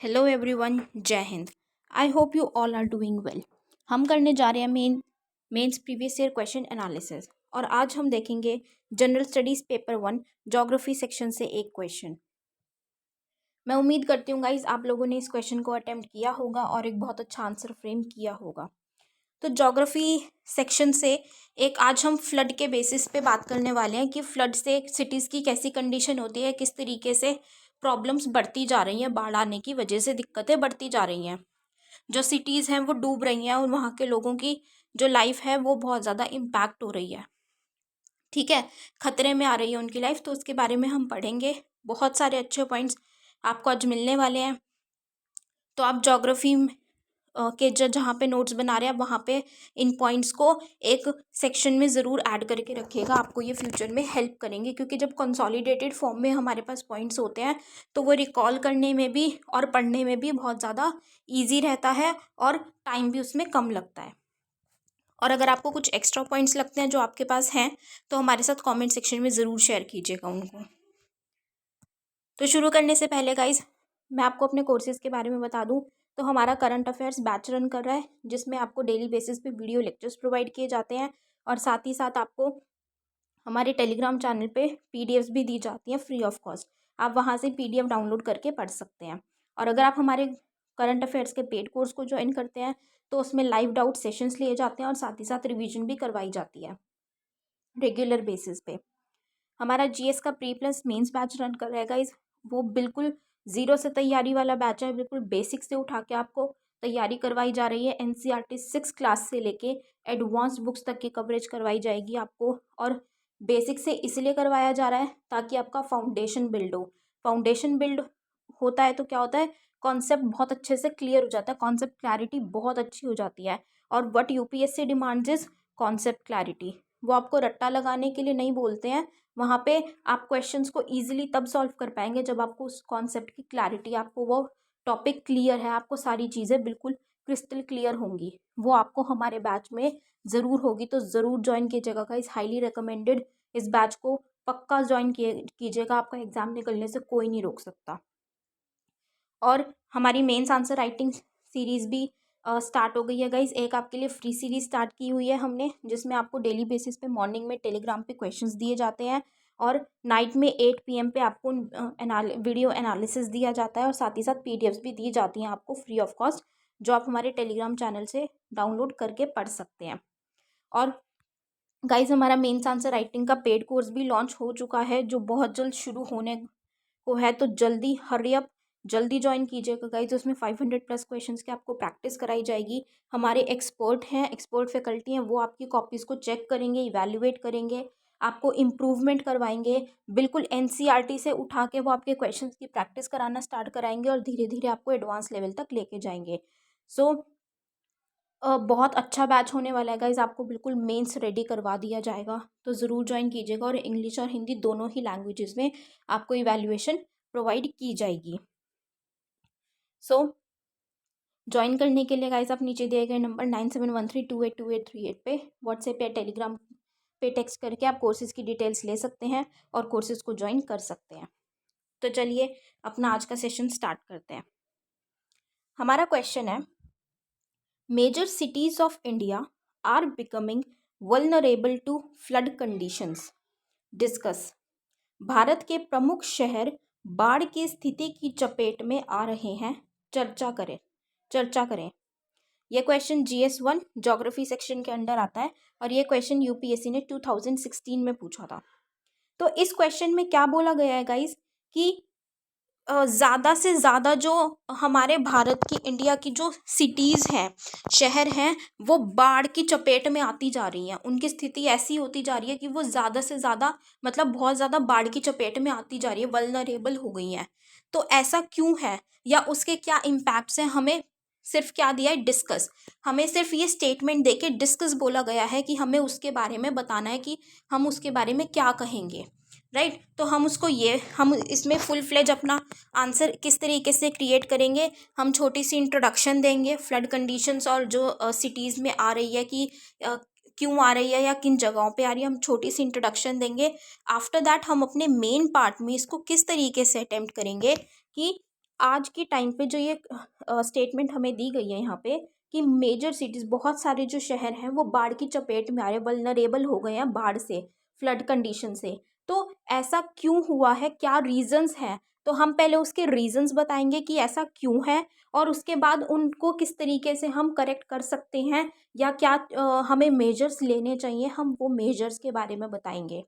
Hello everyone, जय हिंद। I hope you all are doing well. हम करने जा रहे हैं mains previous year question analysis और आज हम देखेंगे general studies paper 1 geography section से एक क्वेश्चन। मैं उम्मीद करती हूँ गाइज आप लोगों ने इस क्वेश्चन को अटेम्प्ट किया होगा और एक बहुत अच्छा आंसर फ्रेम किया होगा। तो ज्योग्राफी सेक्शन से एक आज हम फ्लड के बेसिस पे बात करने वाले हैं कि फ्लड से सिटीज़ की कैसी कंडीशन होती है, किस तरीके से प्रॉब्लम्स बढ़ती जा रही हैं, बाढ़ आने की वजह से दिक्कतें बढ़ती जा रही हैं, जो सिटीज़ हैं वो डूब रही हैं और वहाँ के लोगों की जो लाइफ है वो बहुत ज़्यादा इम्पैक्ट हो रही है। ठीक है, खतरे में आ रही है उनकी लाइफ, तो उसके बारे में हम पढ़ेंगे। बहुत सारे अच्छे पॉइंट्स आपको आज मिलने वाले हैं। तो आप ज्योग्राफी के जहाँ पे नोट्स बना रहे हैं वहाँ पे इन पॉइंट्स को एक सेक्शन में ज़रूर ऐड करके रखिएगा। आपको ये फ्यूचर में हेल्प करेंगे क्योंकि जब कंसोलिडेटेड फॉर्म में हमारे पास पॉइंट्स होते हैं तो वो रिकॉल करने में भी और पढ़ने में भी बहुत ज़्यादा ईजी रहता है और टाइम भी उसमें कम लगता है। और अगर आपको कुछ एक्स्ट्रा पॉइंट्स लगते हैं जो आपके पास हैं तो हमारे साथ कॉमेंट सेक्शन में ज़रूर शेयर कीजिएगा उनको। तो शुरू करने से पहले गाइज मैं आपको अपने कोर्सेज़ के बारे में बता दूं तो हमारा करंट अफेयर्स बैच रन कर रहा है जिसमें आपको डेली बेसिस पे वीडियो लेक्चर्स प्रोवाइड किए जाते हैं और साथ ही साथ आपको हमारे टेलीग्राम चैनल पे पीडीएफ्स भी दी जाती हैं फ्री ऑफ कॉस्ट। आप वहाँ से पीडीएफ डाउनलोड करके पढ़ सकते हैं। और अगर आप हमारे करंट अफेयर्स के पेड कोर्स को ज्वाइन करते हैं तो उसमें लाइव डाउट सेशंस लिए जाते हैं और साथ ही साथ रिवीजन भी करवाई जाती है रेगुलर बेसिस पे। हमारा जीएस का pre plus mains batch run कर रहेगा वो बिल्कुल ज़ीरो से तैयारी वाला बैच है। बिल्कुल बेसिक से उठा के आपको तैयारी करवाई जा रही है। एनसीईआरटी 6 क्लास से लेके एडवांस बुक्स तक की कवरेज करवाई जाएगी आपको। और बेसिक से इसलिए करवाया जा रहा है ताकि आपका फाउंडेशन बिल्ड हो। फाउंडेशन बिल्ड होता है तो क्या होता है, कॉन्सेप्ट बहुत अच्छे से क्लियर हो जाता है, कॉन्सेप्ट क्लैरिटी बहुत अच्छी हो जाती है। और what UPSC demands is concept clarity. वो आपको रट्टा लगाने के लिए नहीं बोलते हैं। वहाँ पे आप क्वेश्चंस को इजीली तब सॉल्व कर पाएंगे जब आपको उस कॉन्सेप्ट की क्लैरिटी, आपको वो टॉपिक क्लियर है, आपको सारी चीज़ें बिल्कुल क्रिस्टल क्लियर होंगी। वो आपको हमारे बैच में ज़रूर होगी, तो ज़रूर ज्वाइन कीजिएगा गाइस। Highly recommended. इस बैच को पक्का ज्वाइन कीजिएगा। आपका एग्ज़ाम निकलने से कोई नहीं रोक सकता। और हमारी मेंस आंसर राइटिंग सीरीज़ भी स्टार्ट हो गई है गाइज। एक आपके लिए फ्री सीरीज स्टार्ट की हुई है हमने, जिसमें आपको डेली बेसिस पे मॉर्निंग में टेलीग्राम पे क्वेश्चंस दिए जाते हैं और नाइट में 8 PM पे आपको वीडियो एनालिसिस दिया जाता है और साथ ही साथ पीडीएफ्स भी दी जाती हैं आपको फ्री ऑफ कॉस्ट, जो आप हमारे टेलीग्राम चैनल से डाउनलोड करके पढ़ सकते हैं। और गाइज हमारा मेंस आंसर राइटिंग का पेड कोर्स भी लॉन्च हो चुका है जो बहुत जल्द शुरू होने को है, तो जल्दी हरी अप, जल्दी ज्वाइन कीजिएगा गाइज। उसमें 500 प्लस क्वेश्चंस की आपको प्रैक्टिस कराई जाएगी। हमारे एक्सपर्ट हैं, एक्सपर्ट फैकल्टी हैं, वो आपकी कॉपीज़ को चेक करेंगे, इवैल्यूएट करेंगे, आपको इम्प्रूवमेंट करवाएंगे। बिल्कुल एनसीईआरटी से उठा के वो आपके क्वेश्चंस की प्रैक्टिस कराना स्टार्ट कराएंगे और धीरे धीरे आपको एडवांस लेवल तक लेके जाएंगे। सो बहुत अच्छा बैच होने वाला है गाइज। आपको बिल्कुल मेंस रेडी करवा दिया जाएगा, तो ज़रूर ज्वाइन कीजिएगा। और इंग्लिश और हिंदी दोनों ही लैंग्वेजेस में आपको इवैल्यूएशन प्रोवाइड की जाएगी। सो ज्वाइन करने के लिए गाइज आप नीचे दिए गए नंबर 9713282838 पे व्हाट्सएप या टेलीग्राम पे टेक्स्ट करके आप कोर्सेज़ की डिटेल्स ले सकते हैं और कोर्सेज़ को ज्वाइन कर सकते हैं। तो चलिए अपना आज का सेशन स्टार्ट करते हैं। हमारा क्वेश्चन है, major cities of India are becoming vulnerable to flood conditions. Discuss. Bharat के प्रमुख शहर बाढ़ की स्थिति की चपेट में आ रहे हैं, चर्चा करें। यह क्वेश्चन GS1 ज्योग्राफी सेक्शन के अंडर आता है और यह क्वेश्चन यूपीएससी ने 2016 में पूछा था। तो इस क्वेश्चन में क्या बोला गया है गाइस कि ज़्यादा से ज़्यादा जो हमारे भारत की, इंडिया की जो सिटीज़ हैं, शहर हैं, वो बाढ़ की चपेट में आती जा रही हैं। उनकी स्थिति ऐसी होती जा रही है कि वो ज़्यादा से ज़्यादा, मतलब बहुत ज़्यादा बाढ़ की चपेट में आती जा रही है, वल्नरेबल हो गई हैं। तो ऐसा क्यों है या उसके क्या इम्पैक्ट्स हैं, हमें सिर्फ क्या दिया है, डिस्कस। हमें सिर्फ ये स्टेटमेंट दे के डिस्कस बोला गया है कि हमें उसके बारे में बताना है कि हम उसके बारे में क्या कहेंगे, राइट। तो हम इसमें फुल फ्लेज अपना आंसर किस तरीके से क्रिएट करेंगे। हम छोटी सी इंट्रोडक्शन देंगे फ्लड कंडीशंस और जो सिटीज़ में आ रही है कि क्यों आ रही है या किन जगहों पे आ रही है, हम छोटी सी इंट्रोडक्शन देंगे। आफ्टर दैट हम अपने मेन पार्ट में इसको किस तरीके से अटेम्प्ट करेंगे कि आज के टाइम पे जो ये स्टेटमेंट हमें दी गई है यहाँ पे कि मेजर सिटीज़, बहुत सारे जो शहर हैं वो बाढ़ की चपेट में आ रहे, वल्नरेबल हो गए हैं बाढ़ से, फ्लड कंडीशन से। तो ऐसा क्यों हुआ है, क्या रीजंस हैं? तो हम पहले उसके रीजंस बताएंगे कि ऐसा क्यों है, और उसके बाद उनको किस तरीके से हम करेक्ट कर सकते हैं, या क्या हमें मेजर्स लेने चाहिए, हम वो मेजर्स के बारे में बताएंगे।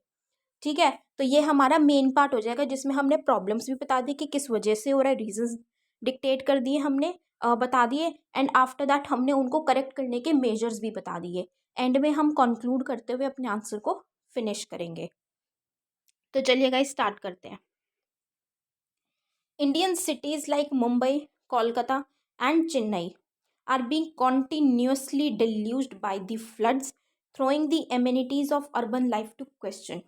ठीक है, तो ये हमारा मेन पार्ट हो जाएगा, जिसमें हमने प्रॉब्लम्स भी बता दी कि किस वजह से हो रहा है, रीजंस डिक्टेट कर दिए हमने, बता दिए, एंड आफ्टर दैट हमने उनको करेक्ट करने के मेजर्स भी बता दिए। एंड में हम कंक्लूड करते हुए अपने आंसर को फिनिश करेंगे। तो चलिए गाइस स्टार्ट करते हैं। Indian cities like Mumbai, Kolkata and Chennai are being continuously deluged by the floods, throwing the amenities of urban life to question.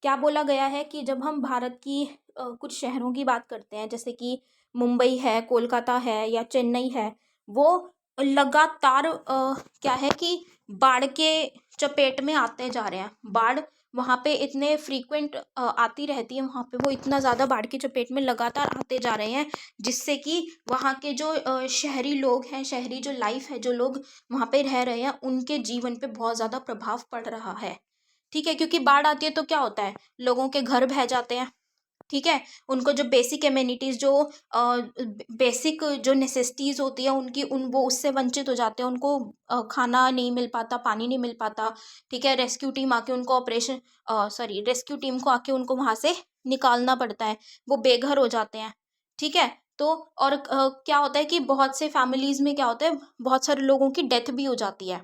क्या बोला गया है कि जब हम भारत की कुछ शहरों की बात करते हैं, जैसे कि मुंबई है, कोलकाता है या चेन्नई है, वो लगातार क्या है कि बाढ़ के चपेट में आते जा रहे हैं। बाढ़ वहाँ पे इतने फ्रीक्वेंट आती रहती है, वहाँ पे वो इतना ज़्यादा बाढ़ की चपेट में लगातार आते जा रहे हैं, जिससे कि वहाँ के जो शहरी लोग हैं, शहरी जो लाइफ है, जो लोग वहाँ पे रह रहे हैं, उनके जीवन पे बहुत ज़्यादा प्रभाव पड़ रहा है। ठीक है, क्योंकि बाढ़ आती है तो क्या होता है, लोगों के घर बह जाते हैं। ठीक है, उनको जो बेसिक एमिनिटीज़, जो बेसिक जो नेसेसिटीज़ होती है उनकी, वो उससे वंचित हो जाते हैं। उनको खाना नहीं मिल पाता, पानी नहीं मिल पाता। ठीक है, रेस्क्यू टीम आके उनको रेस्क्यू टीम को आके उनको वहाँ से निकालना पड़ता है, वो बेघर हो जाते हैं। ठीक है, तो और क्या होता है कि बहुत से फैमिलीज़ में क्या होता है, बहुत सारे लोगों की डेथ भी हो जाती है।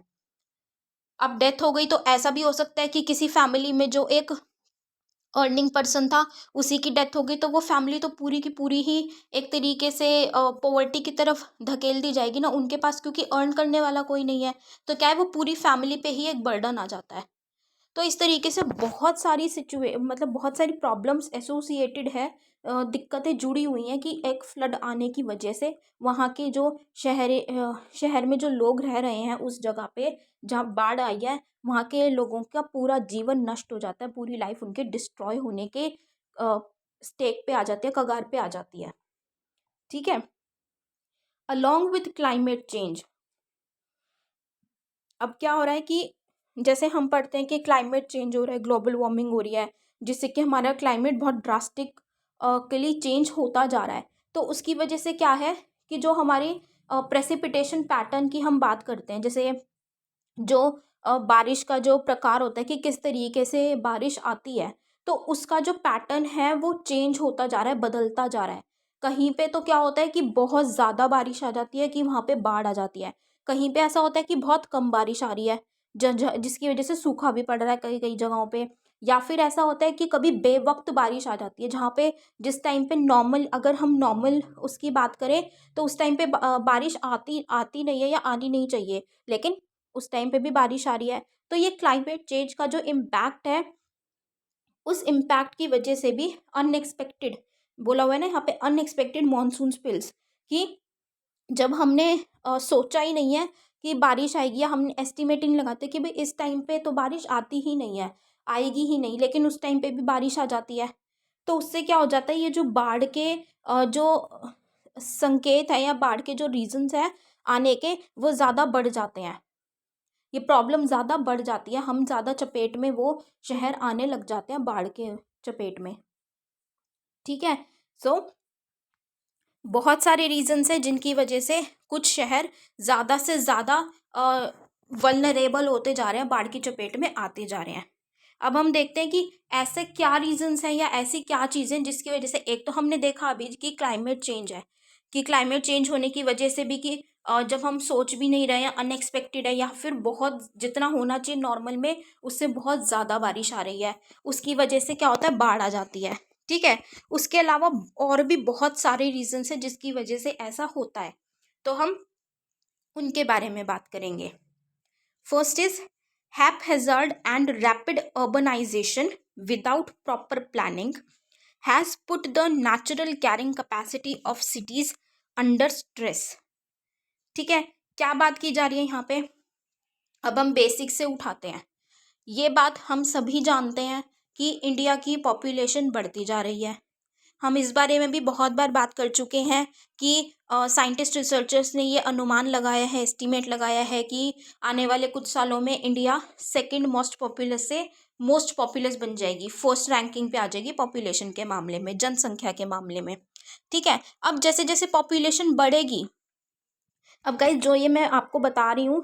अब डेथ हो गई तो ऐसा भी हो सकता है कि किसी फैमिली में जो एक अर्निंग पर्सन था, उसी की डेथ हो गई, तो वो फैमिली तो पूरी की पूरी ही एक तरीके से पॉवर्टी की तरफ धकेल दी जाएगी ना उनके पास, क्योंकि अर्न करने वाला कोई नहीं है। तो क्या है, वो पूरी फैमिली पे ही एक बर्डन आ जाता है। तो इस तरीके से बहुत सारी मतलब बहुत सारी प्रॉब्लम्स एसोसिएटेड है, दिक्कतें जुड़ी हुई हैं कि एक फ्लड आने की वजह से वहाँ के जो शहर में जो लोग रह रहे हैं उस जगह पे जहाँ बाढ़ आई है, वहाँ के लोगों का पूरा जीवन नष्ट हो जाता है, पूरी लाइफ उनके डिस्ट्रॉय होने के स्टेक पे आ जाती है, कगार पे आ जाती है। ठीक है, अलॉन्ग विथ क्लाइमेट चेंज, अब क्या हो रहा है कि जैसे हम पढ़ते हैं कि क्लाइमेट चेंज हो रहा है, ग्लोबल वार्मिंग हो रही है, जिससे कि हमारा क्लाइमेट बहुत ड्रास्टिक के लिए चेंज होता जा रहा है। तो उसकी वजह से क्या है कि जो हमारी प्रेसिपिटेशन पैटर्न की हम बात करते हैं, जैसे जो बारिश का जो प्रकार होता है कि किस तरीके से बारिश आती है, तो उसका जो पैटर्न है वो चेंज होता जा रहा है, बदलता जा रहा है। कहीं पे तो क्या होता है कि बहुत ज़्यादा बारिश आ जाती है कि वहाँ पे बाढ़ आ जाती है। कहीं पे ऐसा होता है कि बहुत कम बारिश आ रही है, जिसकी वजह से सूखा भी पड़ रहा है कई कई जगहों पे। या फिर ऐसा होता है कि कभी बेवक्त बारिश आ जाती है, जहाँ पे जिस टाइम पे नॉर्मल, अगर हम नॉर्मल उसकी बात करें तो उस टाइम पे बारिश आती आती नहीं है या आनी नहीं चाहिए, लेकिन उस टाइम पे भी बारिश आ रही है। तो ये क्लाइमेट चेंज का जो इम्पैक्ट है, उस इम्पैक्ट की वजह से भी अनएक्सपेक्टेड बोला हुआ है ना यहाँ पे, अनएक्सपेक्टेड मानसून स्पिल्स, कि जब हमने सोचा ही नहीं है कि बारिश आएगी, या हमने एस्टिमेट ही नहीं लगाते कि भाई इस टाइम पे तो बारिश आती ही नहीं है, आएगी ही नहीं, लेकिन उस टाइम पे भी बारिश आ जाती है। तो उससे क्या हो जाता है, ये जो बाढ़ के जो संकेत है या बाढ़ के जो रीजंस है आने के, वो ज़्यादा बढ़ जाते हैं। ये प्रॉब्लम ज़्यादा बढ़ जाती है, हम ज़्यादा चपेट में वो शहर आने लग जाते हैं बाढ़ के चपेट में। ठीक है, सो बहुत सारे रीजंस हैं जिनकी वजह से कुछ शहर ज़्यादा से ज़्यादा वल्नरेबल होते जा रहे हैं, बाढ़ की चपेट में आते जा रहे हैं। अब हम देखते हैं कि ऐसे क्या रीजंस हैं या ऐसी क्या चीज़ें जिसकी वजह से, एक तो हमने देखा अभी कि क्लाइमेट चेंज है, कि क्लाइमेट चेंज होने की वजह से भी कि जब हम सोच भी नहीं रहे हैं, अनएक्सपेक्टेड है, या फिर बहुत जितना होना चाहिए नॉर्मल में उससे बहुत ज़्यादा बारिश आ रही है, उसकी वजह से क्या होता है, बाढ़ आ जाती है। ठीक है, उसके अलावा और भी बहुत सारे रीजंस हैं जिसकी वजह से ऐसा होता है, तो हम उनके बारे में बात करेंगे। First is haphazard and rapid urbanization without proper planning has put the natural carrying capacity of cities under stress. ठीक है, क्या बात की जा रही है यहाँ पे, अब हम बेसिक से उठाते हैं। ये बात हम सभी जानते हैं कि इंडिया की पॉपुलेशन बढ़ती जा रही है, हम इस बारे में भी बहुत बार बात कर चुके हैं कि साइंटिस्ट रिसर्चर्स ने ये अनुमान लगाया है, एस्टीमेट लगाया है कि आने वाले कुछ सालों में इंडिया सेकंड मोस्ट पॉपुलस से मोस्ट पॉपुलस बन जाएगी, फर्स्ट रैंकिंग पे आ जाएगी पॉपुलेशन के मामले में, जनसंख्या के मामले में। ठीक है, अब जैसे जैसे पॉपुलेशन बढ़ेगी, अब गाइज जो ये मैं आपको बता रही हूँ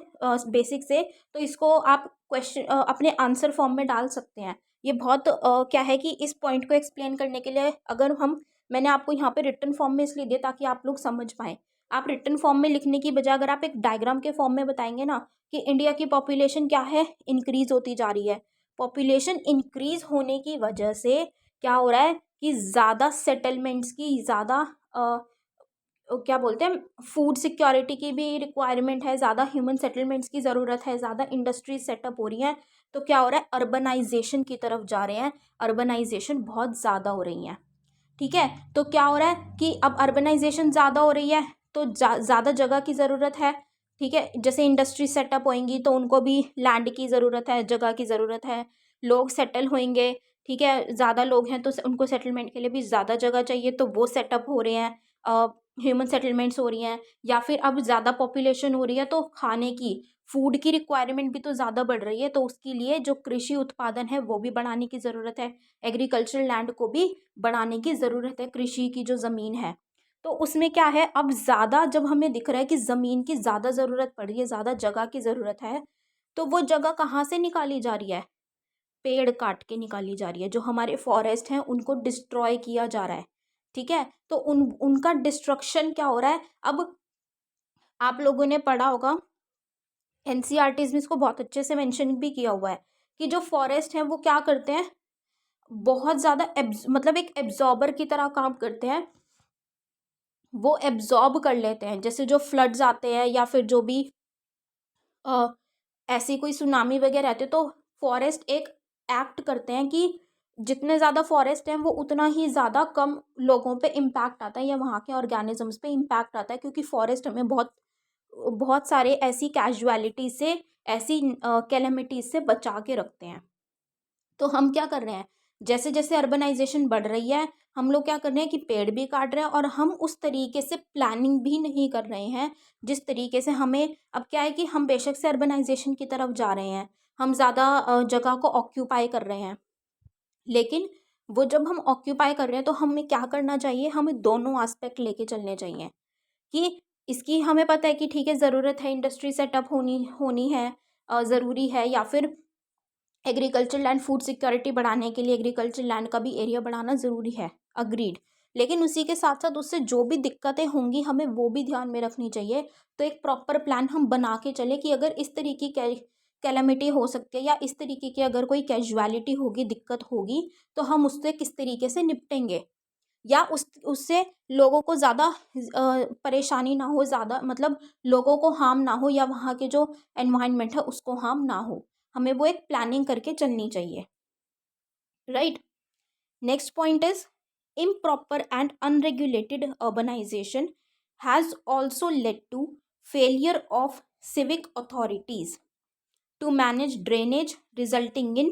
बेसिक से, तो इसको आप क्वेश्चन अपने आंसर फॉर्म में डाल सकते हैं। ये बहुत क्या है कि इस पॉइंट को एक्सप्लेन करने के लिए अगर मैंने आपको यहाँ पे रिटन फॉर्म में इसलिए दिया ताकि आप लोग समझ पाएँ। आप रिटन फॉर्म में लिखने की बजाय अगर आप एक डायग्राम के फॉर्म में बताएंगे ना कि इंडिया की पॉपुलेशन क्या है, इंक्रीज होती जा रही है। पॉपुलेशन इंक्रीज होने की वजह से क्या हो रहा है कि ज़्यादा सेटलमेंट्स की, ज़्यादा क्या बोलते हैं, फूड सिक्योरिटी की भी रिक्वायरमेंट है, ज़्यादा ह्यूमन सेटलमेंट्स की ज़रूरत है, ज़्यादा इंडस्ट्रीज सेटअप हो रही हैं। तो क्या हो रहा है, अर्बनाइजेशन की तरफ जा रहे हैं, अर्बनाइजेशन बहुत ज़्यादा हो रही है। ठीक है, तो क्या हो रहा है कि अब अर्बनाइजेशन ज़्यादा हो रही है तो ज़्यादा जगह की ज़रूरत है। ठीक है, जैसे इंडस्ट्री सेटअप होएंगी तो उनको भी लैंड की ज़रूरत है, जगह की ज़रूरत है। लोग सेटल होएंगे, ठीक है, ज़्यादा लोग हैं तो उनको सेटलमेंट के लिए भी ज़्यादा जगह चाहिए, तो वो सेटअप हो रहे हैं, ह्यूमन सेटलमेंट्स हो रही हैं। या फिर अब ज़्यादा पॉपुलेशन हो रही है तो खाने की, फूड की रिक्वायरमेंट भी तो ज़्यादा बढ़ रही है, तो उसके लिए जो कृषि उत्पादन है वो भी बढ़ाने की ज़रूरत है। एग्रीकल्चरल लैंड को भी बढ़ाने की ज़रूरत है, कृषि की जो ज़मीन है। तो उसमें क्या है, अब ज़्यादा जब हमें दिख रहा है कि ज़मीन की ज़्यादा ज़रूरत पड़ रही है, ज़्यादा जगह की ज़रूरत है, तो वो जगह कहाँ से निकाली जा रही है, पेड़ काट के निकाली जा रही है। जो हमारे फॉरेस्ट हैं उनको डिस्ट्रॉय किया जा रहा है। ठीक है, तो उनका डिस्ट्रक्शन क्या हो रहा है। अब आप लोगों ने पढ़ा होगा, एनसीईआरटीज में इसको बहुत अच्छे से मेंशन भी किया हुआ है कि जो फॉरेस्ट है वो क्या करते हैं, बहुत ज़्यादा मतलब एक एब्जॉर्बर की तरह काम करते हैं। वो एब्जॉर्ब कर लेते हैं, जैसे जो फ्लड्स आते हैं या फिर जो भी अ, ऐसी कोई सुनामी वगैरह आती है, तो फॉरेस्ट एक एक्ट करते हैं कि जितने ज़्यादा फॉरेस्ट हैं वो उतना ही ज़्यादा कम लोगों पे इम्पैक्ट आता है या वहाँ के ऑर्गेनिजम्स पे इम्पैक्ट आता है, क्योंकि फॉरेस्ट हमें बहुत बहुत सारे ऐसी कैजुअलिटी से, ऐसी कैलेमिटीज से बचा के रखते हैं। तो हम क्या कर रहे हैं, जैसे जैसे अर्बनाइजेशन बढ़ रही है, हम लोग क्या कर रहे हैं कि पेड़ भी काट रहे हैं और हम उस तरीके से प्लानिंग भी नहीं कर रहे हैं जिस तरीके से हमें। अब क्या है कि हम बेशक से अर्बनाइजेशन की तरफ जा रहे हैं, हम ज़्यादा जगह को ऑक्यूपाई कर रहे हैं, लेकिन वो जब हम ऑक्यूपाई कर रहे हैं तो हमें क्या करना चाहिए, हमें दोनों एस्पेक्ट लेके चलने चाहिए कि इसकी हमें पता है कि ठीक है, ज़रूरत है, इंडस्ट्री सेटअप होनी होनी है, ज़रूरी है, या फिर एग्रीकल्चर लैंड, फूड सिक्योरिटी बढ़ाने के लिए एग्रीकल्चर लैंड का भी एरिया बढ़ाना ज़रूरी है, अग्रीड। लेकिन उसी के साथ साथ उससे जो भी दिक्कतें होंगी हमें वो भी ध्यान में रखनी चाहिए। तो एक प्रॉपर प्लान हम बना के चले कि अगर इस तरीके की कैलेमिटी हो सकती है या इस तरीके की अगर कोई कैजुअलिटी होगी, दिक्कत होगी, तो हम उससे किस तरीके से निपटेंगे, या उससे लोगों को ज़्यादा परेशानी ना हो, ज़्यादा मतलब लोगों को हार्म ना हो, या वहाँ के जो एनवायरनमेंट है उसको हार्म ना हो। हमें वो एक प्लानिंग करके चलनी चाहिए, right. Next point is improper and unregulated urbanization has also led to failure of civic authorities to manage drainage, resulting in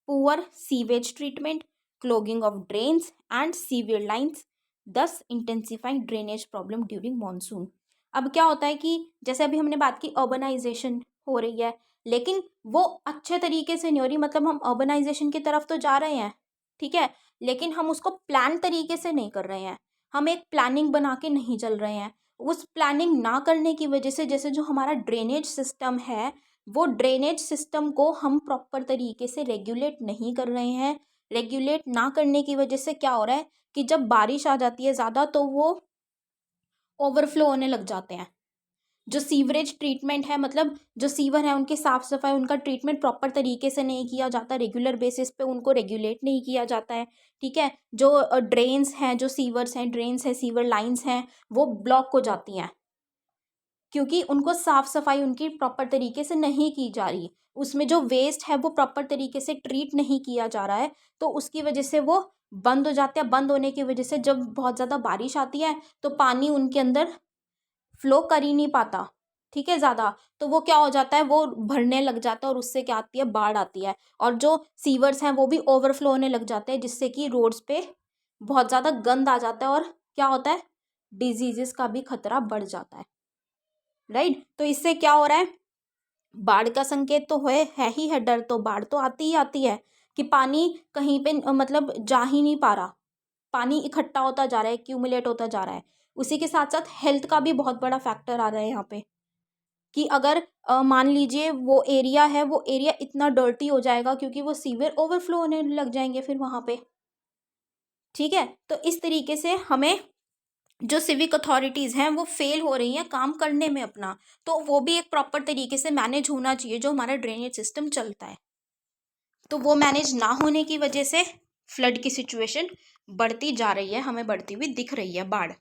poor sewage treatment, clogging of drains and sewer lines, thus intensifying drainage problem during monsoon। अब क्या होता है कि जैसे अभी हमने बात की अर्बनाइजेशन हो रही है, लेकिन वो अच्छे तरीके से नहीं हो रही, मतलब हम अर्बनाइजेशन की तरफ तो जा रहे हैं, ठीक है, लेकिन हम उसको प्लान तरीके से नहीं कर रहे हैं, हम एक प्लानिंग बना के नहीं चल रहे हैं। उस प्लानिंग ना करने की वजह से जैसे जो हमारा ड्रेनेज सिस्टम है, वो ड्रेनेज सिस्टम को हम प्रॉपर तरीके से रेगुलेट नहीं कर रहे हैं। रेगुलेट ना करने की वजह से क्या हो रहा है कि जब बारिश आ जाती है ज़्यादा तो वो ओवरफ्लो होने लग जाते हैं। जो सीवरेज ट्रीटमेंट है, मतलब जो सीवर है उनकी साफ़ सफाई, उनका ट्रीटमेंट प्रॉपर तरीके से नहीं किया जाता, रेगुलर बेसिस पे उनको रेगुलेट नहीं किया जाता है। ठीक है, जो ड्रेन्स हैं, जो सीवर्स हैं, ड्रेन्स हैं, सीवर लाइन्स हैं, वो ब्लॉक हो जाती हैं क्योंकि उनको साफ़ सफाई उनकी प्रॉपर तरीके से नहीं की जा रही। उसमें जो वेस्ट है वो प्रॉपर तरीके से ट्रीट नहीं किया जा रहा है, तो उसकी वजह से वो बंद हो जाते हैं। बंद होने की वजह से जब बहुत ज़्यादा बारिश आती है तो पानी उनके अंदर फ्लो कर ही नहीं पाता, ठीक है, ज़्यादा, तो वो क्या हो जाता है, वो भरने लग जाता है और उससे क्या आती है, बाढ़ आती है। और जो सीवर्स हैं वो भी ओवरफ्लो होने लग जाते हैं जिससे कि रोड्स पे बहुत ज़्यादा गंद आ जाता है और क्या होता है, डिजीजेस का भी खतरा बढ़ जाता है, राइट। तो इससे क्या हो रहा है, बाढ़ का संकेत तो है ही है, डर तो बाढ़ तो आती ही आती है कि पानी कहीं पे मतलब जा ही नहीं पा रहा, पानी इकट्ठा होता जा रहा है, एक्यूमुलेट होता जा रहा है। उसी के साथ साथ हेल्थ का भी बहुत बड़ा फैक्टर आ रहा है यहाँ पे कि अगर मान लीजिए वो एरिया है, वो एरिया इतना डर्टी हो जाएगा क्योंकि वो सीवर ओवरफ्लो होने लग जाएंगे फिर वहाँ पे, ठीक है। तो इस तरीके से हमें जो सिविक अथॉरिटीज़ हैं वो फेल हो रही हैं काम करने में अपना, तो वो भी एक प्रॉपर तरीके से मैनेज होना चाहिए जो हमारा ड्रेनेज सिस्टम चलता है। तो वो मैनेज ना होने की वजह से फ्लड की सिचुएशन बढ़ती जा रही है, हमें बढ़ती हुई दिख रही है बाढ़।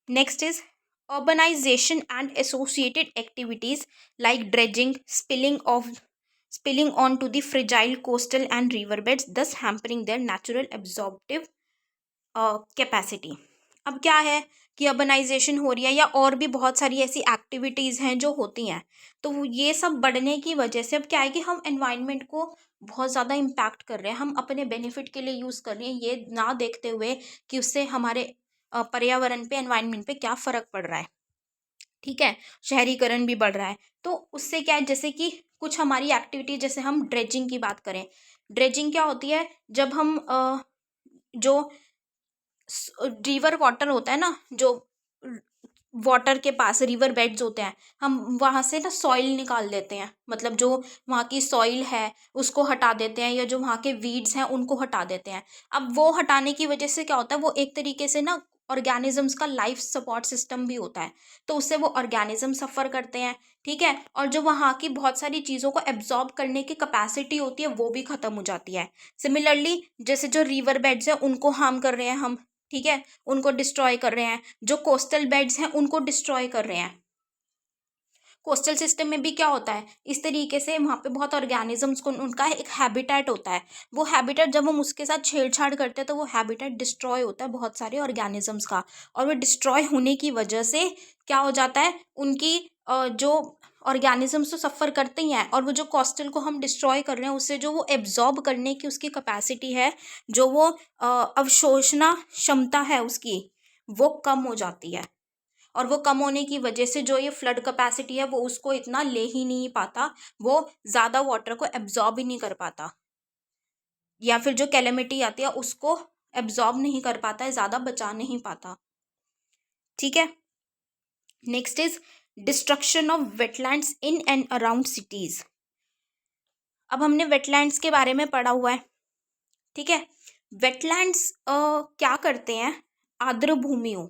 Next is urbanization and associated activities like dredging, spilling onto the fragile coastal and riverbeds, thus hampering their natural absorptive capacity. अब क्या है कि अर्बनाइजेशन हो रही है या और भी बहुत सारी ऐसी एक्टिविटीज़ हैं जो होती हैं, तो ये सब बढ़ने की वजह से अब क्या है कि हम एनवायरनमेंट को बहुत ज़्यादा इम्पैक्ट कर रहे हैं, हम अपने बेनिफिट के लिए यूज़ कर रहे हैं, ये ना देखते हुए कि उससे हमारे पर्यावरण पे, एनवायरनमेंट पे क्या फ़र्क पड़ रहा है, ठीक है। शहरीकरण भी बढ़ रहा है, तो उससे क्या है, जैसे कि कुछ हमारी एक्टिविटी, जैसे हम ड्रेजिंग की बात करें, ड्रेजिंग क्या होती है, जब हम जो रिवर वाटर होता है ना, जो वाटर के पास रिवर बेड्स होते हैं, हम वहाँ से ना सॉइल निकाल देते हैं, मतलब जो वहाँ की सॉइल है उसको हटा देते हैं, या जो वहाँ के वीड्स हैं उनको हटा देते हैं। अब वो हटाने की वजह से क्या होता है, वो एक तरीके से ना ऑर्गेनिजम्स का लाइफ सपोर्ट सिस्टम भी होता है, तो उससे वो ऑर्गेनिज्म सफ़र करते हैं, ठीक है। और जो वहाँ की बहुत सारी चीज़ों को एब्जॉर्ब करने की कैपेसिटी होती है वो भी ख़त्म हो जाती है। सिमिलरली जैसे जो रिवर बेड्स हैं उनको हार्म कर रहे हैं हम, ठीक है, उनको डिस्ट्रॉय कर रहे हैं, जो कोस्टल बेड्स हैं उनको डिस्ट्रॉय कर रहे हैं। कोस्टल सिस्टम में भी क्या होता है, इस तरीके से वहाँ पे बहुत ऑर्गेनिजम्स को उनका एक हैबिटेट होता है, वो हैबिटेट जब हम उसके साथ छेड़छाड़ करते हैं तो वो हैबिटेट डिस्ट्रॉय होता है बहुत सारे ऑर्गेनिजम्स का, और वो डिस्ट्रॉय होने की वजह से क्या हो जाता है, उनकी जो ऑर्गेनिजम्स तो सफ़र करते ही हैं, और वो जो कोस्टल को हम डिस्ट्रॉय कर रहे हैं उससे जो वो एब्जॉर्ब करने की उसकी कैपेसिटी है, जो वो अवशोषणा क्षमता है उसकी, वो कम हो जाती है, और वो कम होने की वजह से जो ये फ्लड कैपेसिटी है वो उसको इतना ले ही नहीं पाता, वो ज़्यादा वाटर को एब्जॉर्ब ही नहीं कर पाता, या फिर जो कैलेमिटी आती है उसको एब्जॉर्ब नहीं कर पाता है, ज़्यादा बचा नहीं पाता, ठीक है। Next is destruction of wetlands in and around cities. अब हमने वेटलैंड्स के बारे में पढ़ा हुआ है, ठीक है। वेटलैंड्स क्या करते हैं, आर्द्र भूमियों,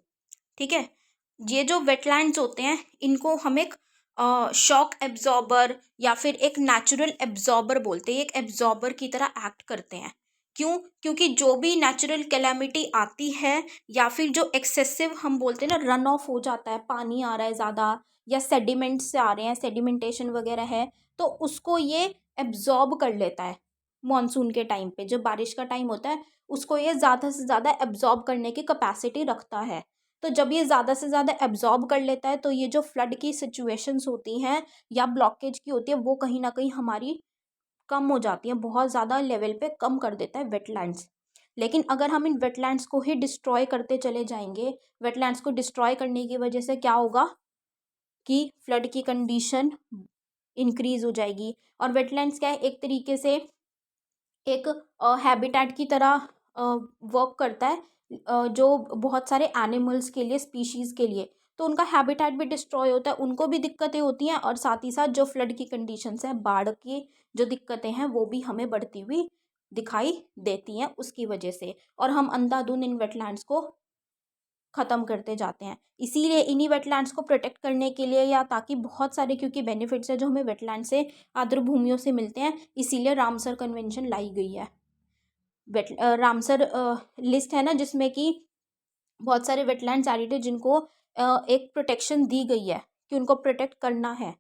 ठीक है, ये जो वेटलैंड्स होते हैं इनको हम एक शॉक एब्जॉर्बर या फिर एक नेचुरल एब्जॉर्बर बोलते हैं, एक एब्जॉर्बर की तरह एक्ट करते हैं। क्यों, क्योंकि जो भी नेचुरल कैलामिटी आती है, या फिर जो एक्सेसिव हम बोलते हैं ना, रन ऑफ हो जाता है, पानी आ रहा है ज़्यादा, या सेडिमेंट से आ रहे हैं, सेडिमेंटेशन वगैरह है, तो उसको ये एब्जॉर्ब कर लेता है। मॉनसून के टाइम पे जब बारिश का टाइम होता है, उसको ये ज़्यादा से ज़्यादा एब्जॉर्ब करने की कैपेसिटी रखता है। तो जब ये ज़्यादा से ज़्यादा एब्जॉर्ब कर लेता है तो ये जो फ्लड की सिचुएशंस होती हैं या ब्लॉकेज की होती है वो कहीं ना कहीं हमारी कम हो जाती हैं, बहुत ज़्यादा लेवल पे कम कर देता है वेटलैंड्स। लेकिन अगर हम इन वेटलैंड्स को ही डिस्ट्रॉय करते चले जाएंगे, वेटलैंड्स को डिस्ट्रॉय करने की वजह से क्या होगा कि फ्लड की कंडीशन इंक्रीज हो जाएगी। और वेटलैंड्स क्या है, एक तरीके से एक हैबिटेट की तरह वर्क करता है, जो बहुत सारे एनिमल्स के लिए, स्पीशीज़ के लिए, तो उनका हैबिटेट भी डिस्ट्रॉय होता है, उनको भी दिक्कतें होती हैं, और साथ ही साथ जो फ्लड की कंडीशंस हैं, बाढ़ की जो दिक्कतें हैं वो भी हमें बढ़ती हुई दिखाई देती हैं उसकी वजह से, और हम अंधाधुंध इन वेटलैंड्स को ख़त्म करते जाते हैं। इसीलिए इन्हीं वेटलैंड्स को प्रोटेक्ट करने के लिए, या ताकि बहुत सारे, क्योंकि बेनिफिट्स है जो हमें वेटलैंड से, आर्द्र भूमियों से मिलते हैं, इसीलिए रामसर कन्वेंशन लाई गई है। रामसर लिस्ट है ना जिसमें कि बहुत सारे वेटलैंड्स एरिड है जिनको एक प्रोटेक्शन दी गई है कि उनको प्रोटेक्ट करना है।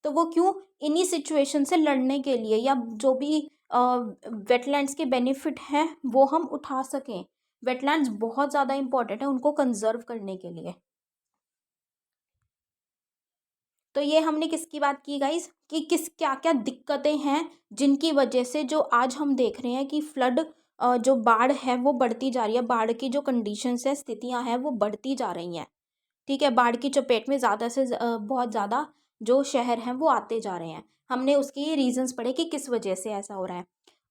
तो वो क्यों, इन्हीं सिचुएशन से लड़ने के लिए, या जो भी वेटलैंड्स के बेनिफिट हैं वो हम उठा सकें। वेटलैंड्स बहुत ज़्यादा इंपॉर्टेंट है उनको कंजर्व करने के लिए। तो ये हमने किसकी बात की गाइस, कि किस क्या क्या दिक्कतें हैं जिनकी वजह से जो आज हम देख रहे हैं कि फ्लड जो बाढ़ है वो बढ़ती जा रही है, बाढ़ की जो कंडीशंस है, स्थितियाँ हैं वो बढ़ती जा रही हैं। ठीक है, बाढ़ की चपेट में बहुत ज़्यादा जो शहर हैं वो आते जा रहे हैं। हमने उसके रीजंस पढ़े कि किस वजह से ऐसा हो रहा है।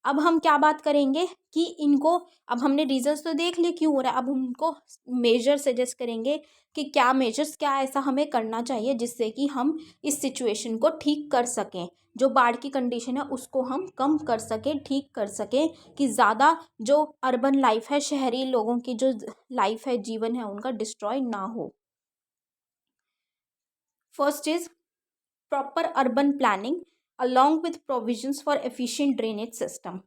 अब हम क्या बात करेंगे कि इनको, अब हमने रीजंस तो देख लिए क्यों हो रहा है, अब उनको मेजर सजेस्ट करेंगे कि क्या मेजर्स, क्या ऐसा हमें करना चाहिए जिससे कि हम इस सिचुएशन को ठीक कर सकें, जो बाढ़ की कंडीशन है उसको हम कम कर सकें, ठीक कर सकें, कि ज़्यादा जो अर्बन लाइफ है, शहरी लोगों की जो लाइफ है, जीवन है, उनका डिस्ट्रॉय ना हो। First is proper urban planning along with provisions for efficient drainage system।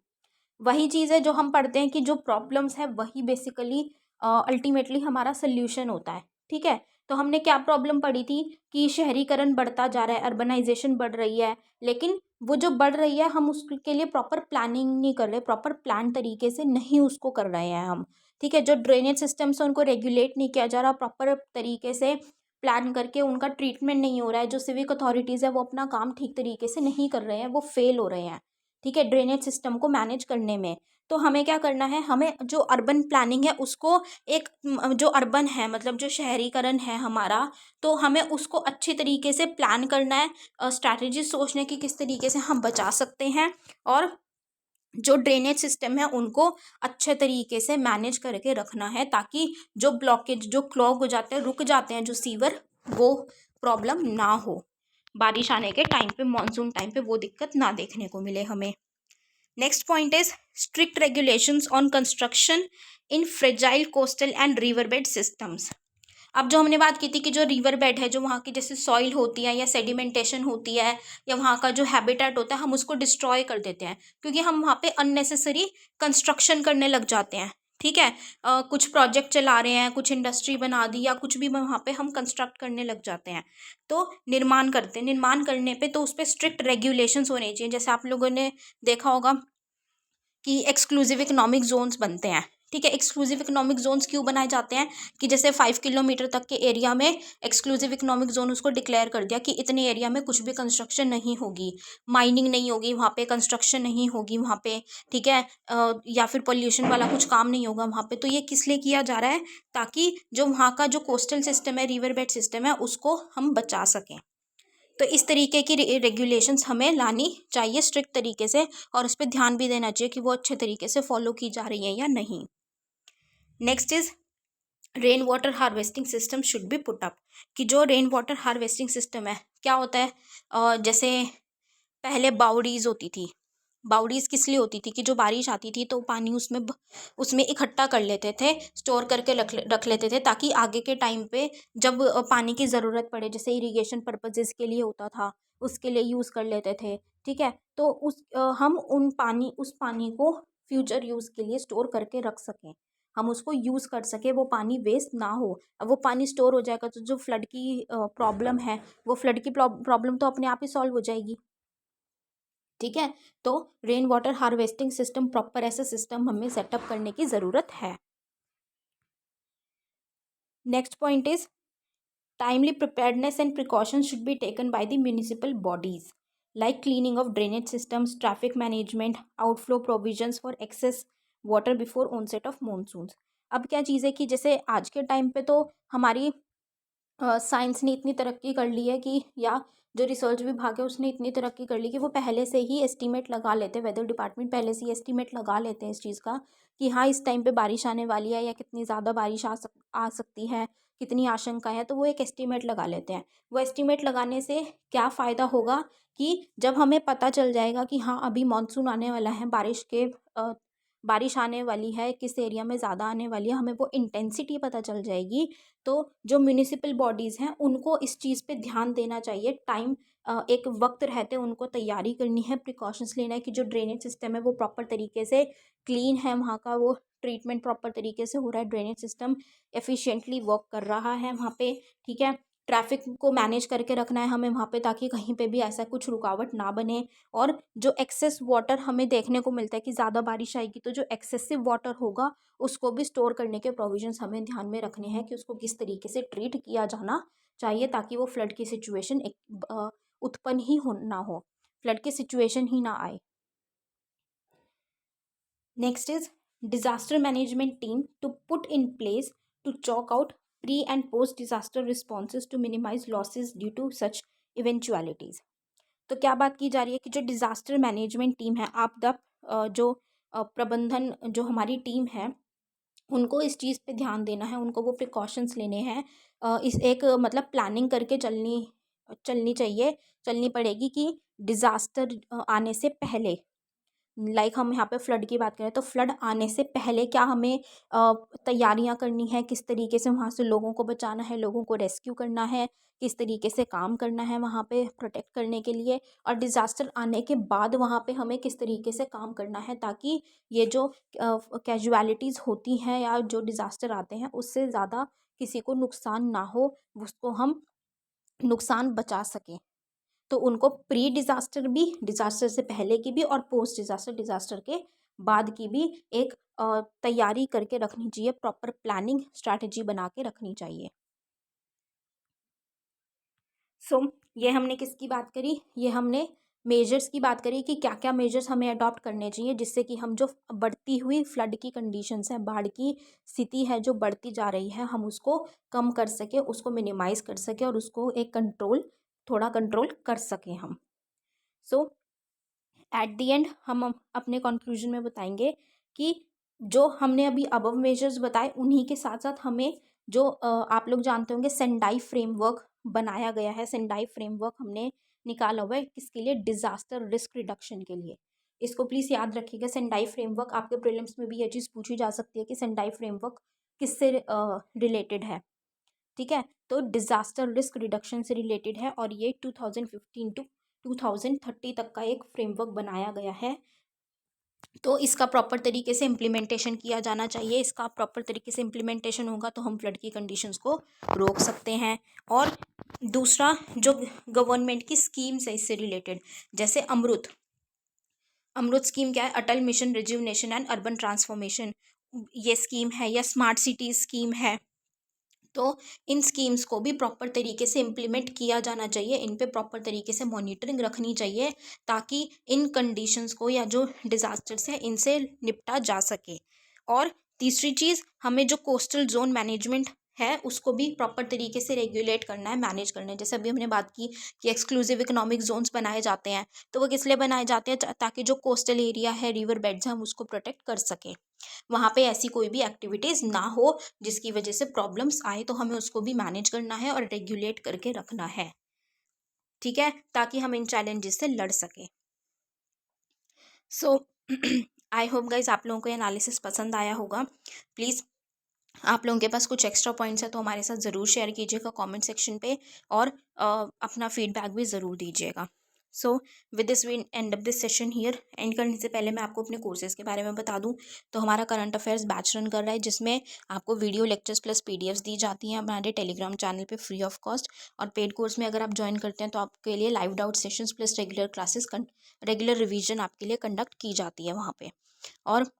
वही चीज़ है जो हम पढ़ते हैं कि जो प्रॉब्लम्स है वही बेसिकली अल्टीमेटली हमारा सोल्यूशन होता है। ठीक है, तो हमने क्या प्रॉब्लम पढ़ी थी कि शहरीकरण बढ़ता जा रहा है, अर्बनाइजेशन बढ़ रही है, लेकिन वो जो बढ़ रही है हम उसके लिए प्रॉपर प्लानिंग नहीं कर रहे, प्रॉपर प्लान तरीके से नहीं उसको कर रहे हैं हम। ठीक है, जो ड्रेनेज सिस्टम्स है उनको रेगुलेट नहीं किया जा रहा प्रॉपर तरीके से, प्लान करके उनका ट्रीटमेंट नहीं हो रहा है, जो सिविक अथॉरिटीज़ है वो अपना काम ठीक तरीके से नहीं कर रहे हैं, वो फेल हो रहे हैं। ठीक है, ड्रेनेज सिस्टम को मैनेज करने में। तो हमें क्या करना है, हमें जो अर्बन प्लानिंग है उसको एक जो अर्बन है मतलब जो शहरीकरण है हमारा, तो हमें उसको अच्छे तरीके से प्लान करना है, स्ट्रैटेजी सोचने की किस तरीके से हम बचा सकते हैं, और जो ड्रेनेज सिस्टम है उनको अच्छे तरीके से मैनेज करके रखना है, ताकि जो ब्लॉकेज, जो क्लॉग हो जाते हैं, रुक जाते हैं जो सीवर, वो प्रॉब्लम ना हो, बारिश आने के टाइम पे, मानसून टाइम पे वो दिक्कत ना देखने को मिले हमें। Next point is strict regulations on construction in fragile coastal and river bed systems. अब जो हमने बात की थी कि जो रिवर बेड है, जो वहाँ की जैसे सॉइल होती है या सेडिमेंटेशन होती है या वहाँ का जो हैबिटेट होता है, हम उसको डिस्ट्रॉय कर देते हैं क्योंकि हम वहाँ पे अननेसेसरी कंस्ट्रक्शन करने लग जाते हैं। ठीक है, कुछ प्रोजेक्ट चला रहे हैं, कुछ इंडस्ट्री बना दी या कुछ भी वहाँ पे हम कंस्ट्रक्ट करने लग जाते हैं, तो निर्माण करते हैं, निर्माण करने पे तो उस पर स्ट्रिक्ट रेगुलेशंस होने चाहिए। जैसे आप लोगों ने देखा होगा कि एक्सक्लूसिव इकोनॉमिक जोन्स बनते हैं। ठीक है, एक्सक्लूसिव इकोनॉमिक जोन्स क्यों बनाए जाते हैं कि जैसे 5 किलोमीटर तक के एरिया में एक्सक्लूसिव इकोनॉमिक जोन उसको डिक्लेयर कर दिया कि इतने एरिया में कुछ भी कंस्ट्रक्शन नहीं होगी, माइनिंग नहीं होगी वहाँ पे, कंस्ट्रक्शन नहीं होगी वहाँ पे। ठीक है, या फिर पोल्यूशन वाला कुछ काम नहीं होगा वहाँ पे। तो ये किस लिए किया जा रहा है, ताकि जो वहाँ का जो कोस्टल सिस्टम है, रिवर बेड सिस्टम है, उसको हम बचा सकें। तो इस तरीके की रेगुलेशंस हमें लानी चाहिए स्ट्रिक्ट तरीके से, और उस पर ध्यान भी देना चाहिए कि वो अच्छे तरीके से फॉलो की जा रही है या नहीं। Next is rain water harvesting system should be put up. कि जो रेन वाटर हार्वेस्टिंग सिस्टम है क्या होता है, जैसे पहले बाउडीज होती थी। बाउडीज किस लिए होती थी कि जो बारिश आती थी तो पानी उसमें इकट्ठा कर लेते थे, स्टोर करके रख लेते थे, ताकि आगे के टाइम पे जब पानी की ज़रूरत पड़े, जैसे इरिगेशन पर्पजेज़ के लिए होता था, उसके लिए यूज़ कर लेते थे। ठीक है, तो हम उस पानी को फ्यूचर यूज़ के लिए स्टोर करके रख सकें, हम उसको यूज़ कर सकें, वो पानी वेस्ट ना हो। अब वो पानी स्टोर हो जाएगा तो जो फ्लड की प्रॉब्लम है, वो फ्लड की प्रॉब्लम तो अपने आप ही सॉल्व हो जाएगी। ठीक है, तो rain water harvesting system, proper ऐसा सिस्टम हमें सेटअप करने की ज़रूरत है। Next point is timely preparedness and precaution should be taken by the municipal bodies, like cleaning of drainage systems, traffic management, outflow provisions for excess water before onset of monsoon. अब क्या चीज़ है कि जैसे आज के टाइम पे तो हमारी साइंस ने इतनी तरक्की कर ली है कि, या जो रिसर्च विभाग है उसने इतनी तरक्की कर ली कि वो पहले से ही एस्टीमेट लगा लेते हैं, वेदर डिपार्टमेंट पहले से ही एस्टीमेट लगा लेते हैं इस चीज़ का कि हाँ इस टाइम पे बारिश आने वाली है या कितनी ज़्यादा बारिश आ सकती है, कितनी आशंका है, तो वो एक एस्टीमेट लगा लेते हैं। वो एस्टीमेट लगाने से क्या फ़ायदा होगा कि जब हमें पता चल जाएगा कि हाँ अभी मानसून आने वाला है, बारिश आने वाली है, किस एरिया में ज़्यादा आने वाली है, हमें वो इंटेंसिटी पता चल जाएगी। तो जो म्यूनिसिपल बॉडीज़ हैं उनको इस चीज़ पे ध्यान देना चाहिए, एक वक्त रहते उनको तैयारी करनी है, प्रिकॉशंस लेना है कि जो ड्रेनेज सिस्टम है वो प्रॉपर तरीके से क्लीन है, वहाँ का वो ट्रीटमेंट प्रॉपर तरीके से हो रहा है, ड्रेनेज सिस्टम एफिशिएंटली वर्क कर रहा है वहाँ पे। ठीक है, ट्रैफिक को मैनेज करके रखना है हमें वहाँ पे, ताकि कहीं पे भी ऐसा कुछ रुकावट ना बने। और जो एक्सेस वाटर हमें देखने को मिलता है कि ज़्यादा बारिश आएगी तो जो एक्सेसिव वाटर होगा उसको भी स्टोर करने के प्रोविजंस हमें ध्यान में रखने हैं कि उसको किस तरीके से ट्रीट किया जाना चाहिए, ताकि वो फ्लड की सिचुएशन उत्पन्न ही ना हो, फ्लड की सिचुएशन ही ना आए। Next is disaster management team to put in place to chalk out pre and post disaster responses to minimize losses due to such eventualities. तो क्या बात की जा रही है कि जो डिजास्टर मैनेजमेंट टीम है, आपदा जो प्रबंधन जो हमारी टीम है, उनको इस चीज़ पे ध्यान देना है, उनको वो प्रिकॉशंस लेने हैं, इस एक मतलब प्लानिंग करके चलनी चाहिए, चलनी पड़ेगी कि डिज़ास्टर आने से पहले, लाइक हम यहाँ पे फ्लड की बात करें तो फ्लड आने से पहले क्या हमें तैयारियां करनी है, किस तरीके से वहाँ से लोगों को बचाना है, लोगों को रेस्क्यू करना है, किस तरीके से काम करना है वहाँ पे प्रोटेक्ट करने के लिए, और डिज़ास्टर आने के बाद वहाँ पे हमें किस तरीके से काम करना है ताकि ये जो कैजुअलिटीज़ होती हैं या जो डिज़ास्टर आते हैं उससे ज़्यादा किसी को नुकसान ना हो, उसको हम नुकसान बचा सकें। तो उनको प्री डिज़ास्टर भी, डिज़ास्टर से पहले की भी, और पोस्ट डिज़ास्टर, डिज़ास्टर के बाद की भी एक तैयारी करके रखनी चाहिए, प्रॉपर प्लानिंग स्ट्रैटेजी बना के रखनी चाहिए। सो ये हमने किसकी बात करी, ये हमने मेजर्स की बात करी कि क्या क्या मेजर्स हमें अडॉप्ट करने चाहिए जिससे कि हम जो बढ़ती हुई फ्लड की कंडीशंस है, बाढ़ की स्थिति है जो बढ़ती जा रही है, हम उसको कम कर सके, उसको मिनिमाइज कर सके और उसको एक थोड़ा कंट्रोल कर सकें हम। सो एट दी एंड हम अपने कंक्लूजन में बताएंगे कि जो हमने अभी अबव मेजर्स बताए उन्हीं के साथ साथ हमें जो आप लोग जानते होंगे सेंडाई फ्रेमवर्क बनाया गया है, सेंडाई फ्रेमवर्क हमने निकाला हुआ है किसके लिए, डिजास्टर रिस्क रिडक्शन के लिए। इसको प्लीज़ याद रखिएगा, सेंडाई फ्रेमवर्क आपके प्रीलिम्स में भी ये चीज़ पूछी जा सकती है कि सेंडाई फ्रेमवर्क किससे रिलेटेड है। ठीक है, तो डिजास्टर रिस्क रिडक्शन से रिलेटेड है और ये 2015 टू 2030 तक का एक फ्रेमवर्क बनाया गया है। तो इसका प्रॉपर तरीके से इम्प्लीमेंटेशन किया जाना चाहिए, इसका प्रॉपर तरीके से इम्प्लीमेंटेशन होगा तो हम फ्लड की कंडीशंस को रोक सकते हैं। और दूसरा जो गवर्नमेंट की स्कीम्स है इससे रिलेटेड, जैसे अमृत, अमृत स्कीम क्या है, Atal mission rejuvenation and urban transformation, ये स्कीम है, या स्मार्ट सिटी स्कीम है। तो इन स्कीम्स को भी प्रॉपर तरीके से इम्प्लीमेंट किया जाना चाहिए, इन पे प्रॉपर तरीके से मॉनिटरिंग रखनी चाहिए ताकि इन कंडीशंस को या जो डिज़ास्टर्स हैं इनसे निपटा जा सके। और तीसरी चीज़, हमें जो कोस्टल जोन मैनेजमेंट है उसको भी प्रॉपर तरीके से रेगुलेट करना है, मैनेज करना है। जैसे अभी हमने बात की कि एक्सक्लूसिव इकोनॉमिक जोन्स बनाए जाते हैं, तो वो किस लिए बनाए जाते हैं, ताकि जो कोस्टल एरिया है, रिवर बेड्स हैं, हम उसको प्रोटेक्ट कर सकें, वहाँ पे ऐसी कोई भी एक्टिविटीज़ ना हो जिसकी वजह से प्रॉब्लम्स आए, तो हमें उसको भी मैनेज करना है और रेगुलेट करके रखना है। ठीक है, ताकि हम इन चैलेंजेस से लड़ सकें। सो आई होप गाइज आप लोगों को एनालिसिस पसंद आया होगा। प्लीज़ आप लोगों के पास कुछ एक्स्ट्रा पॉइंट्स है तो हमारे साथ ज़रूर शेयर कीजिएगा कमेंट सेक्शन पे, और अपना फीडबैक भी ज़रूर दीजिएगा। So with this we end up this session here. End करने से पहले मैं आपको अपने कोर्सेज़ के बारे में बता दूं तो हमारा करंट अफेयर्स बैच रन कर रहा है जिसमें आपको वीडियो लेक्चर्स प्लस पीडीएफ्स दी जाती हैं हमारे टेलीग्राम चैनल पे फ्री ऑफ कॉस्ट। और पेड कोर्स में अगर आप ज्वाइन करते हैं तो आपके लिए live doubt sessions plus regular classes, regular revision आपके लिए कंडक्ट की जाती है वहाँ पे। और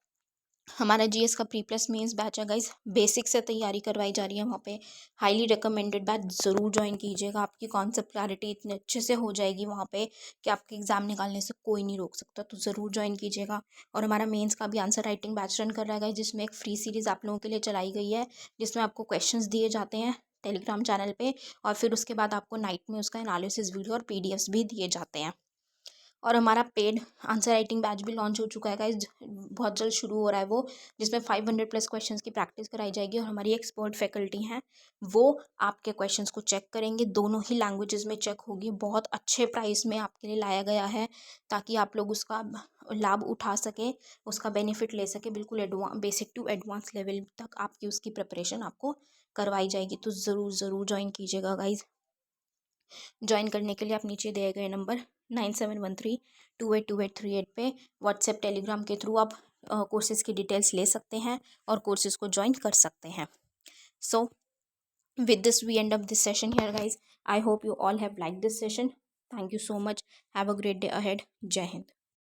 हमारा जीएस का प्री प्लस मेंस बैच है गाइज, बेसिक से तैयारी करवाई जा रही है वहाँ पे। हाईली रिकमेंडेड बैच, ज़रूर ज्वाइन कीजिएगा, आपकी कॉन्सेप्ट क्लैरिटी इतने अच्छे से हो जाएगी वहाँ पे कि आपके एग्ज़ाम निकालने से कोई नहीं रोक सकता, तो ज़रूर ज्वाइन कीजिएगा। और हमारा मेंस का भी आंसर राइटिंग बैच रन कर रहा है गाइज, जिसमें एक फ्री सीरीज़ आप लोगों के लिए चलाई गई है जिसमें आपको क्वेश्चंस दिए जाते हैं टेलीग्राम चैनल पे, और फिर उसके बाद आपको नाइट में उसका एनालिसिस वीडियो और पीडीएफ्स भी दिए जाते हैं। और हमारा पेड आंसर राइटिंग बैच भी लॉन्च हो चुका है गाइज, बहुत जल्द शुरू हो रहा है वो, जिसमें 500 प्लस क्वेश्चंस की प्रैक्टिस कराई जाएगी। और हमारी एक्सपर्ट फैकल्टी हैं, वो आपके क्वेश्चंस को चेक करेंगे, दोनों ही लैंग्वेजेस में चेक होगी। बहुत अच्छे प्राइस में आपके लिए लाया गया है ताकि आप लोग उसका लाभ उठा सकें, उसका बेनिफिट ले सकें। बिल्कुल बेसिक टू एडवांस लेवल तक आपकी उसकी प्रिपरेशन आपको करवाई जाएगी, तो ज़रूर ज़रूर ज्वाइन कीजिएगा गाइज। ज्वाइन करने के लिए आप नीचे दिए गए नंबर 9713282838 पे व्हाट्सएप टेलीग्राम के थ्रू आप कोर्सेज़ की डिटेल्स ले सकते हैं और कोर्सेज़ को ज्वाइन कर सकते हैं। सो with this we end up this session here guys. I hope you all have liked this session. Thank you so much. Have a great day ahead. Jai Hind.